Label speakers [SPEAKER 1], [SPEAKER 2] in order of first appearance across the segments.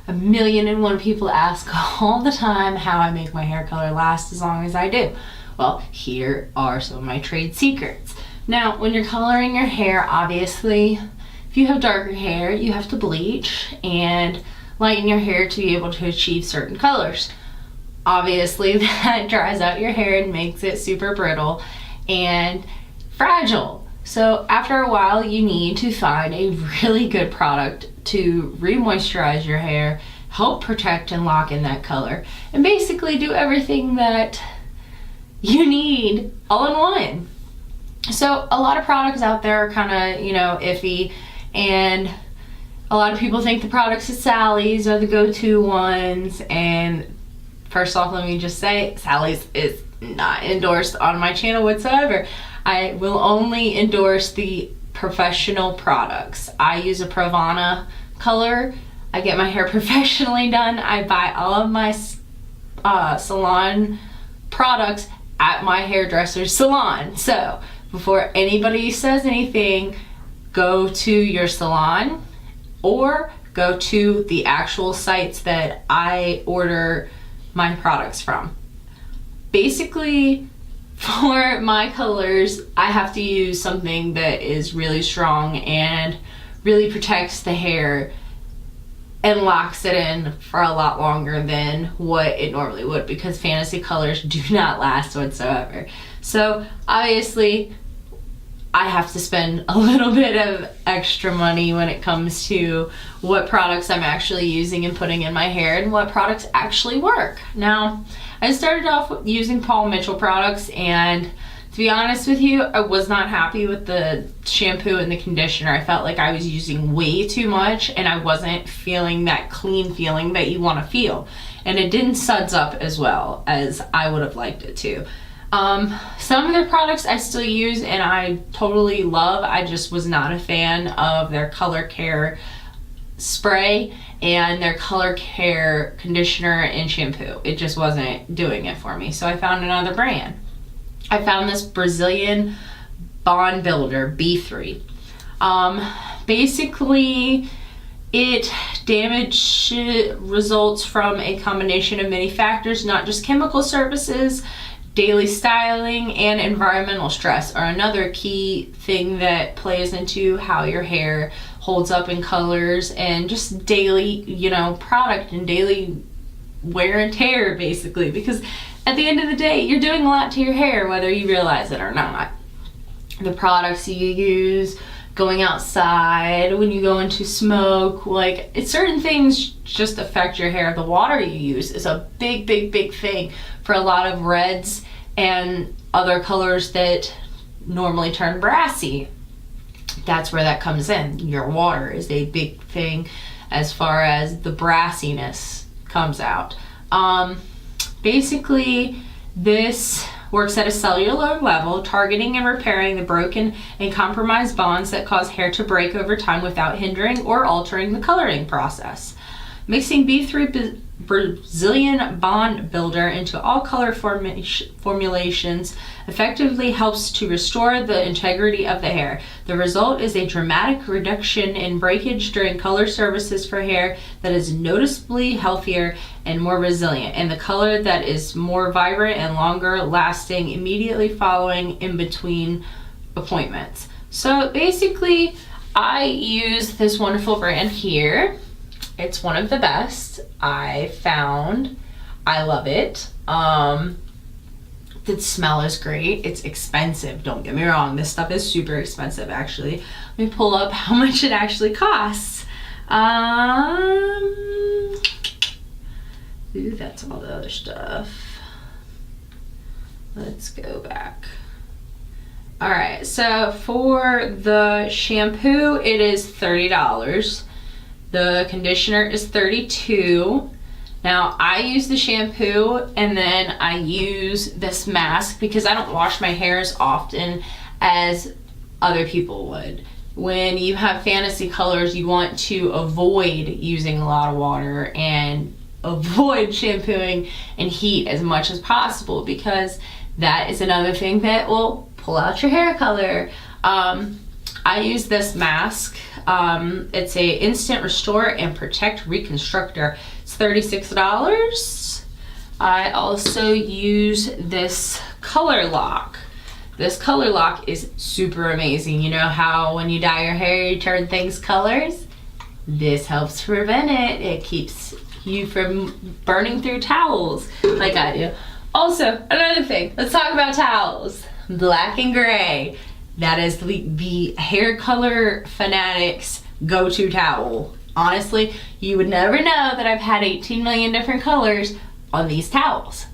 [SPEAKER 1] 1,000,001 people ask all the time how I make my hair color last as long as I do. Well, here are some of my trade secrets. Now, when you're coloring your hair, obviously, if you have darker hair, you have to bleach and lighten your hair to be able to achieve certain colors. Obviously, that dries out your hair and makes it super brittle and fragile. So after a while, you need to find a really good product to re-moisturize your hair, help protect and lock in that color, and basically do everything that you need all in one. So a lot of products out there are kind of, iffy, and a lot of people think the products at Sally's are the go-to ones. And first off, let me just say, Sally's is not endorsed on my channel whatsoever. I will only endorse the professional products. I use a Pravana color. I get my hair professionally done. I buy all of my salon products at my hairdresser's salon. So before anybody says anything, go to your salon or go to the actual sites that I order my products from. Basically, for my colors, I have to use something that is really strong and really protects the hair and locks it in for a lot longer than what it normally would, because fantasy colors do not last whatsoever. So obviously, I have to spend a little bit of extra money when it comes to what products I'm actually using and putting in my hair and what products actually work. Now, I started off with using Paul Mitchell products, and to be honest with you, I was not happy with the shampoo and the conditioner. I felt like I was using way too much and I wasn't feeling that clean feeling that you want to feel. And it didn't suds up as well as I would have liked it to. Some of their products I still use and I totally love. I just was not a fan of their color care spray and their color care conditioner and shampoo. It just wasn't doing it for me. So I found another brand. I found this Brazilian Bond Builder B3. Basically, damage results from a combination of many factors, not just chemical services. Daily styling and environmental stress are another key thing that plays into how your hair holds up in colors, and just daily, product and daily wear and tear, basically, because at the end of the day, you're doing a lot to your hair whether you realize it or not. The products you use, going outside, when you go into smoke, certain things just affect your hair. The water you use is a big thing for a lot of reds and other colors that normally turn brassy. That's where that comes in. Your water is a big thing as far as the brassiness comes out. Basically, this works at a cellular level, targeting and repairing the broken and compromised bonds that cause hair to break over time without hindering or altering the coloring process. Mixing B3 Brazilian Bond Builder into all color formulations effectively helps to restore the integrity of the hair. The result is a dramatic reduction in breakage during color services for hair that is noticeably healthier and more resilient, and the color that is more vibrant and longer lasting immediately following in between appointments. So basically, I use this wonderful brand here. It's one of the best I found. I love it. The smell is great. It's expensive, don't get me wrong. This stuff is super expensive, actually. Let me pull up how much it actually costs. Ooh, that's all the other stuff. Let's go back. All right, so for the shampoo, it is $30. The conditioner is $32. Now, I use the shampoo and then I use this mask because I don't wash my hair as often as other people would. When you have fantasy colors, you want to avoid using a lot of water and avoid shampooing and heat as much as possible, because that is another thing that will pull out your hair color. I I use this mask. It's a instant restore and protect reconstructor. It's $36. I also use this color lock. This color lock is super amazing. You know how when you dye your hair, you turn things colors? This helps prevent it. It keeps you from burning through towels like I do. Also, another thing, let's talk about towels. Black and gray. That is the hair color fanatics go-to towel. Honestly, you would never know that I've had 18 million different colors on these towels.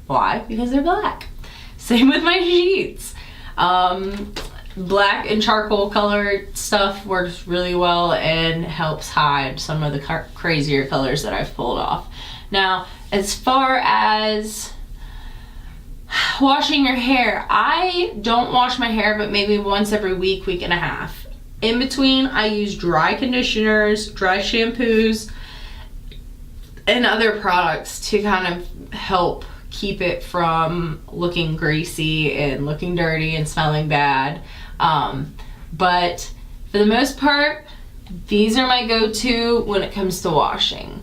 [SPEAKER 1] Why? Because they're black. Same with my sheets. Black and charcoal colored stuff works really well and helps hide some of the crazier colors that I've pulled off. Now, as far as washing your hair, I don't wash my hair but maybe once every week, week and a half. In between, I use dry conditioners, dry shampoos, and other products to kind of help keep it from looking greasy and looking dirty and smelling bad. But for the most part, these are my go-to when it comes to washing.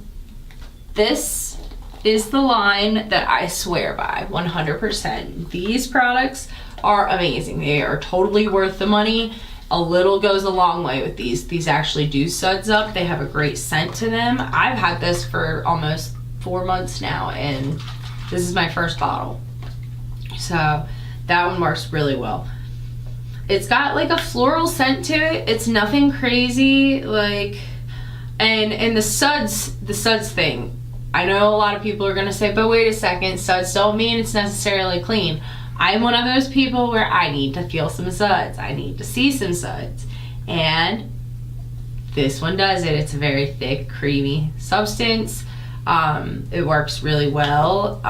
[SPEAKER 1] This is the line that I swear by 100%. These products are amazing. They are totally worth the money. A little goes a long way with these. These actually do suds up. They have a great scent to them. I've had this for almost 4 months now, and this is my first bottle. So that one works really well. It's got like a floral scent to it. It's nothing crazy, like, and the suds thing. I know a lot of people are gonna say, but wait a second, suds don't mean it's necessarily clean. I'm one of those people where I need to feel some suds. I need to see some suds. And this one does it. It's a very thick, creamy substance. It works really well.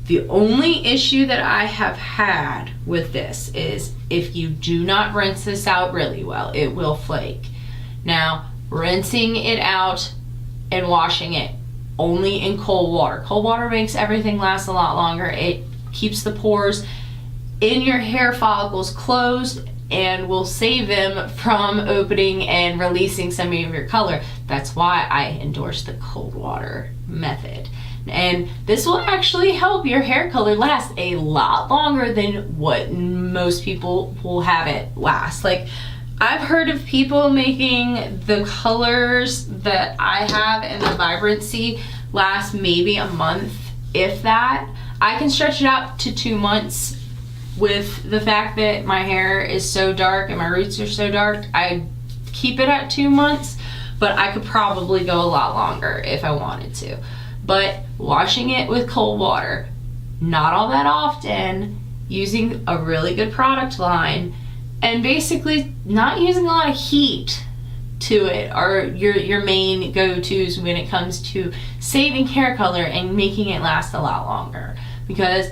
[SPEAKER 1] The only issue that I have had with this is if you do not rinse this out really well, it will flake. Now, rinsing it out and washing it only in cold water. Cold water makes everything last a lot longer. It keeps the pores in your hair follicles closed and will save them from opening and releasing some of your color. That's why I endorse the cold water method. And this will actually help your hair color last a lot longer than what most people will have it last. Like, I've heard of people making the colors that I have and the vibrancy last maybe a month, if that. I can stretch it out to 2 months with the fact that my hair is so dark and my roots are so dark. I keep it at 2 months, but I could probably go a lot longer if I wanted to. But washing it with cold water, not all that often, using a really good product line, and basically not using a lot of heat to it are your main go-tos when it comes to saving hair color and making it last a lot longer. Because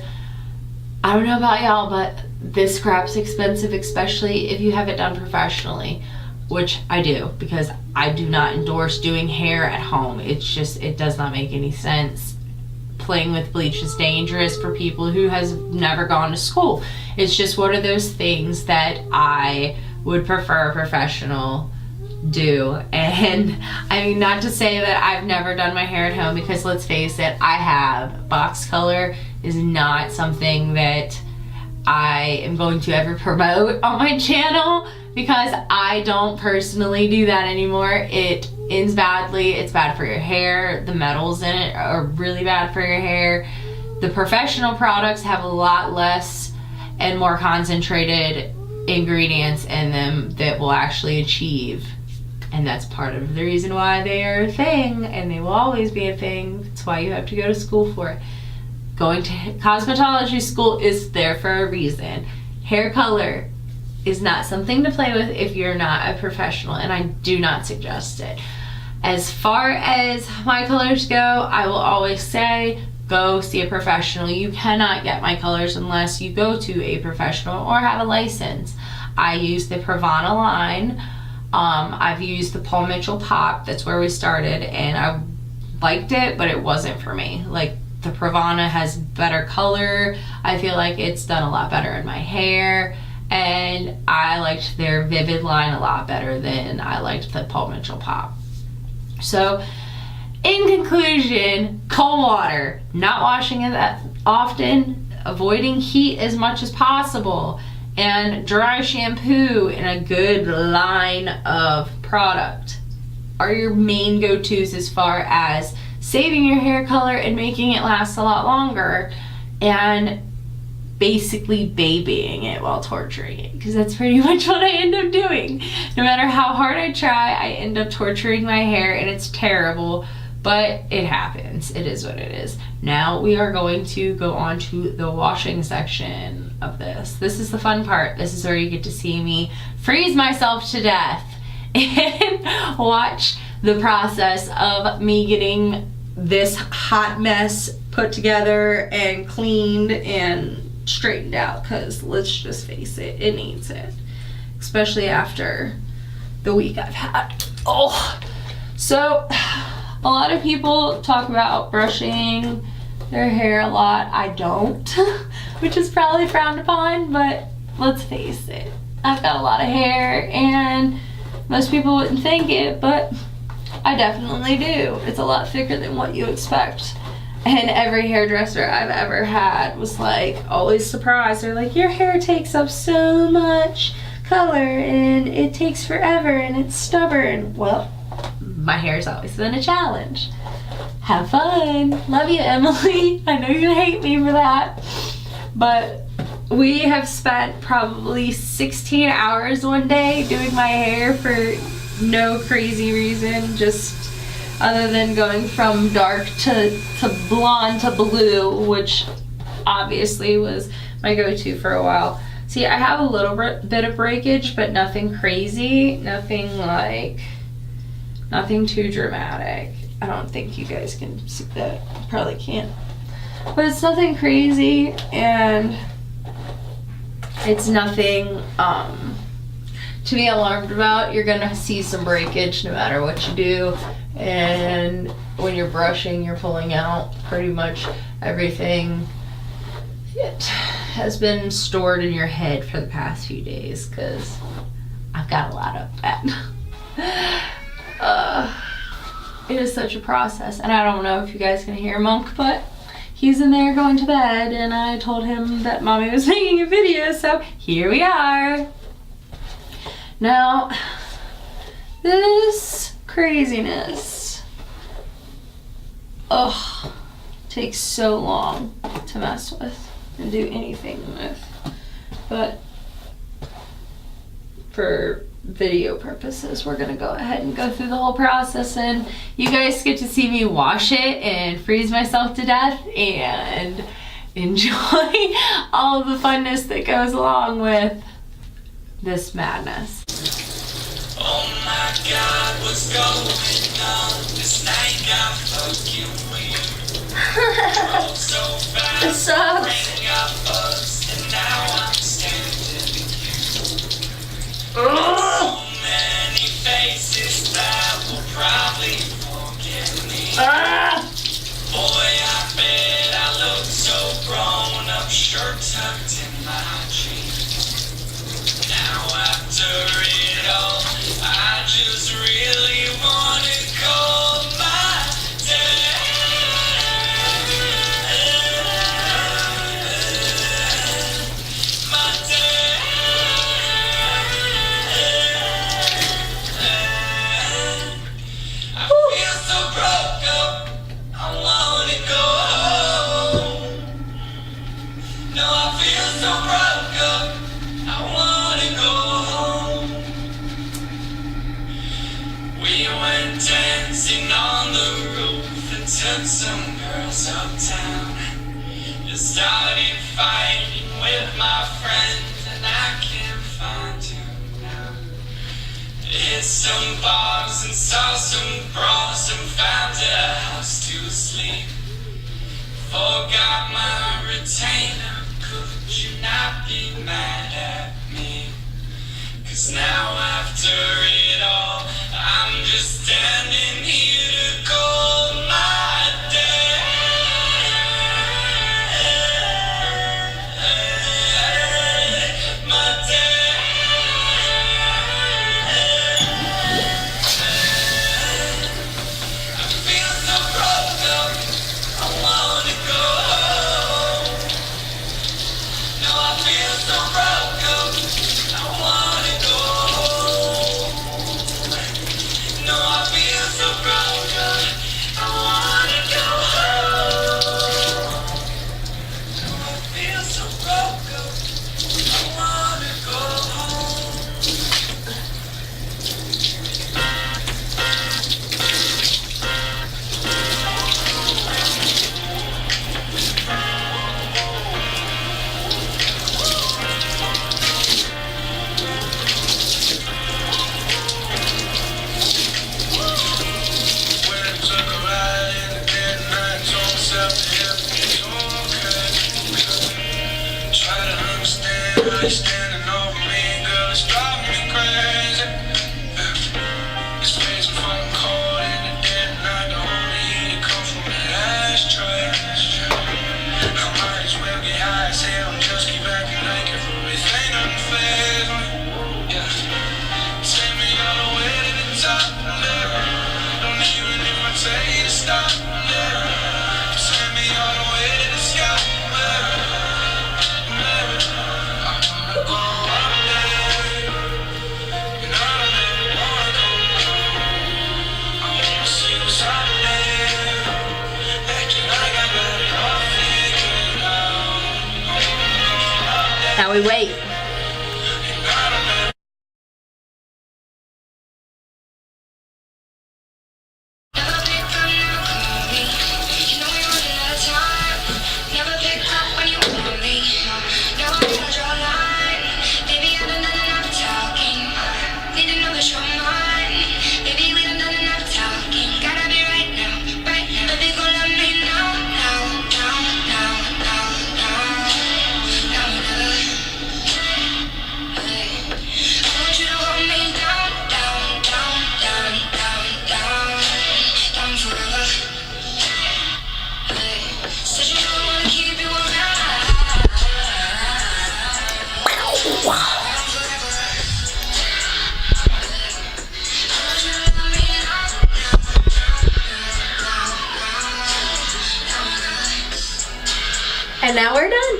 [SPEAKER 1] I don't know about y'all, but this crap's expensive, especially if you have it done professionally, which I do, because I do not endorse doing hair at home. It's just, it does not make any sense. Playing with bleach is dangerous for people who has never gone to school. It's just one of those things that I would prefer a professional do. And I mean, not to say that I've never done my hair at home, because let's face it, I have. Box color is not something that I am going to ever promote on my channel, because I don't personally do that anymore. It ends badly. It's bad for your hair. The metals in it are really bad for your hair. The professional products have a lot less and more concentrated ingredients in them that will actually achieve. And that's part of the reason why they are a thing, and they will always be a thing. That's why you have to go to school for it. Going to cosmetology school is there for a reason. Hair color is not something to play with if you're not a professional, and I do not suggest it. As far as my colors go, I will always say, go see a professional. You cannot get my colors unless you go to a professional or have a license. I use the Pravana line. I've used the Paul Mitchell Pop. That's where we started, and I liked it, but it wasn't for me. Like, the Pravana has better color. I feel like it's done a lot better in my hair, and I liked their Vivid line a lot better than I liked the Paul Mitchell Pop. So in conclusion, cold water, not washing it that often, avoiding heat as much as possible, and dry shampoo and a good line of product are your main go-tos as far as saving your hair color and making it last a lot longer, and basically babying it while torturing it, because that's pretty much what I end up doing. No matter how hard I try, I end up torturing my hair, and it's terrible, but it happens. It is what it is. Now we are going to go on to the washing section of this. This is the fun part. This is where you get to see me freeze myself to death and watch the process of me getting this hot mess put together and cleaned and straightened out, because let's just face it, it needs it, especially after the week I've had. Oh, so a lot of people talk about brushing their hair a lot. I don't, which is probably frowned upon, but let's face it, I've got a lot of hair, and most people wouldn't think it, but I definitely do. It's a lot thicker than what you expect. And every hairdresser I've ever had was like always surprised. They're like, your hair takes up so much color and it takes forever and it's stubborn. Well, my hair's always been a challenge. Have fun. Love you, Emily. I know you hate me for that. But we have spent probably 16 hours one day doing my hair for no crazy reason, just other than going from dark to blonde to blue, which obviously was my go-to for a while. See, I have a little bit of breakage, but nothing crazy, nothing too dramatic. I don't think you guys can see that. You probably can't. But it's nothing crazy, and it's nothing to be alarmed about. You're gonna see some breakage no matter what you do. And when you're brushing, you're pulling out pretty much everything. It has been stored in your head for the past few days, because I've got a lot of that. It is such a process, and I don't know if you guys can hear Monk, but he's in there going to bed, and I told him that Mommy was making a video, so here we are. Now, this craziness, takes so long to mess with and do anything with, but for video purposes, we're gonna go ahead and go through the whole process, and you guys get to see me wash it and freeze myself to death and enjoy all of the funness that goes along with this madness.
[SPEAKER 2] Oh my God, what's going on? This night got fucking weird. Drove so fast,
[SPEAKER 1] It sucks.
[SPEAKER 2] rang out bugs, and now I'm standing here. So many faces that will probably forget me. Boy, I bet I look so grown up, shirt tucked in my jeans. Now after it all, I just really wanna call my dad. My dad. I feel so broke up, I wanna go home. No, I feel so broke up, I wanna go home. We went dancing on the roof and took some girls uptown. Just started fighting with my friends and I can't find you now. Hit some bars and saw some bras and found a house to sleep. Forgot my retainer, could you not be mad at me? 'Cause now after it all, I'm just standing here to call my dad. My dad. Now you're standing over me, girl, it's driving me crazy. It's freezing fucking cold in the dead of night. The only heat that comes from the ashtray. I might as well get high as hell and just keep acting like everything nothing fails me. Yeah. Take me all the way to the top, yeah. Don't even if I tell you to stop, yeah. Take me all the way to the sky, yeah. I wanna go up there, and I don't ever wanna go low. I wanna see what's up there, acting like I got it all figured out. I wanna go up there,
[SPEAKER 1] Now we wait.
[SPEAKER 2] and I don't ever.
[SPEAKER 3] Never pick up, never call me. You know we running out of time. Never pick up when you want me. Now I'm gonna draw a line. Baby, I done enough talking. Need to know that you're mine. Baby, we done enough talking. Gotta be right now, right now. Baby, go love me now, now, now, now, now, now. Now or never. Hey. I want you to hold me down, down, down, down, down, down, down forever. Hey. Said you don't wanna keep you around. Down forever. I want you to love me now, now, now, now, now, now.
[SPEAKER 1] And now we're done.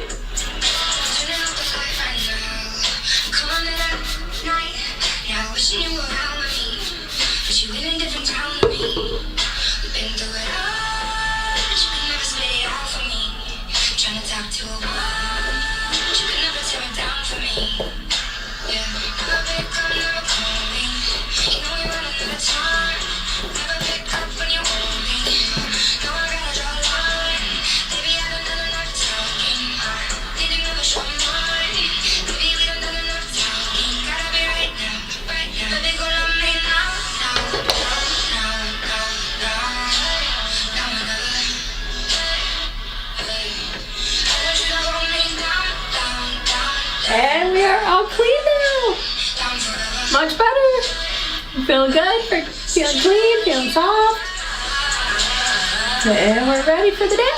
[SPEAKER 3] Turning off the light right now. Calling it at night. Now wishing you were around with me, but you in a different town than me. We've been through it all, but you could never spit it out for me. Trying to talk to a wall, but you could never tear it down for me. Yeah, never pick up, never call me. You know you're running out of time. Never pick up when you want me. Now I gotta draw a line. Baby, I done enough talking. Need to know that you're mine. Baby, we done enough talking. Gotta be right now, right now. Baby, go love me now, now, now, now, now, now or never. Hey, I want you to hold me down, down, down,
[SPEAKER 1] And we are all clean now.
[SPEAKER 3] down forever.
[SPEAKER 1] Much better. Feeling good, feeling clean, feeling soft. And we're ready for the day.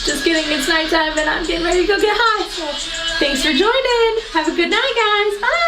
[SPEAKER 1] Just kidding, it's nighttime and I'm getting ready to go get high. So thanks for joining. Have a good night, guys. Bye.